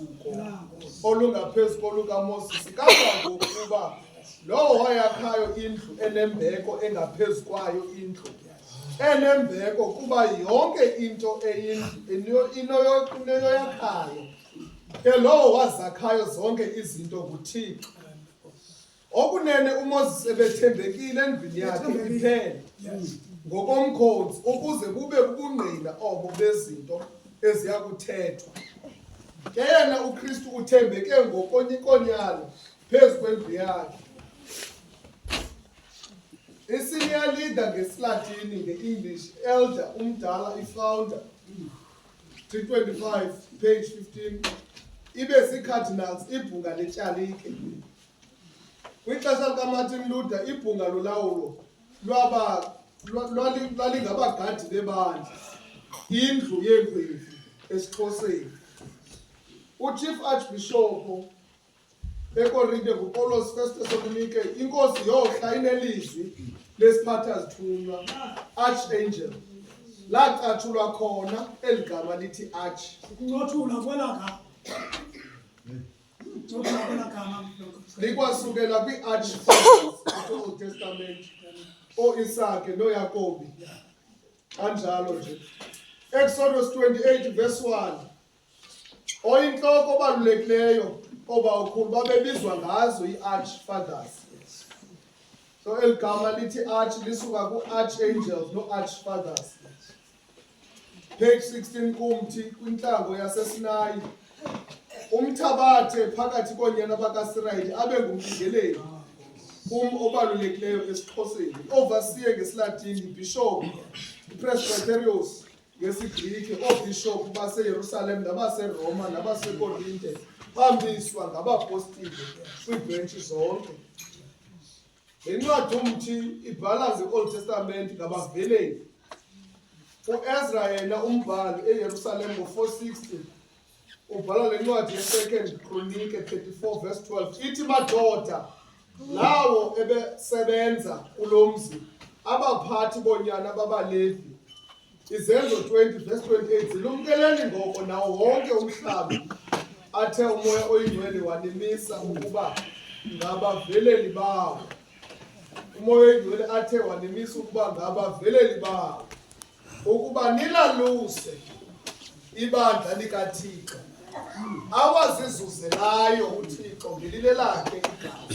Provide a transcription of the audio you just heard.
usuko olungaphezu kolukaMoses kangangokuba lowo wayakhayo indlu enembeko engaphezu kwayo indlu enembeko kuba yonke into eyindlu inoyoyakhayo ke lowo wazakhayo zonke izinto kuThixo. Okunene uMoses ebethembekile endlini yakhe iphele ngokomkhonzi ukuze kube ubungqina obo bezinto eziyakuthethwa. Ke yena uKristu uthembeke ngokonyikonyalo phezu kwendlu yakhe. I-senior leader ngesiLatini, nge-English, elder, umdala, i-founder, 325, page 15, ibe zii-cardinals, ibhunga letyalike. Kwixesha likaMartin Luther, ibhunga lolawulo lwalingabagadi bebandla, indlu yeengwevu esiXhoseni. uChief Archbishop eKorinte nguPaulos Festusokunike, inkosi yohla inelizwi lesiphathazithunywa, Archangel, lacatshulwa khona eli gama lithi arch. Likwasukela kwi-archfathers kwi-Old Testament, ooIsake noYakobi, kanjalo nje. Exodus 28 verse 1, oyintloko obalulekileyo obakhulu babebizwa ngazo i-archfathers. So eli gama lithi arch lisuka ku-archangels no-archfathers. Page 16 kumthi kwintlango yaseSinayi, umthabathe phakathi koonyana bakaSirayeli abe ngumlingeleli obalulekileyo esiXhoseni. Overseer ngesiLatini, bishop, presbyterios ngesiGrike, oobhishophu baseYerusalem nabaseRoma nabaseKorinte bamiswa ngabapostile kwiibhrentshi zonke. Le ncwadi umthi ibhala ze-Old Testament ngabaveleli. uEzra yena umbhali eYerusalem ngo-460 ubhala le ncwadi ye-2 Kronike 34 verse 12 ithi, madoda lawo ebesebenza kulo mzi, abaphathi boonyana babaLevi. Izenzo 20 verse 28, zilumkeleni ngoko nawo wonke umhlaba athe umoya oyingcwele wanimisa ukuba ngabaveleli bawo. Umoya oyingcwele athe wanimisa ukuba ngabaveleli bawo, ukuba nilaluse ibandla likaThixo, awazizuzelayo uThixo ngelile lakhe igama.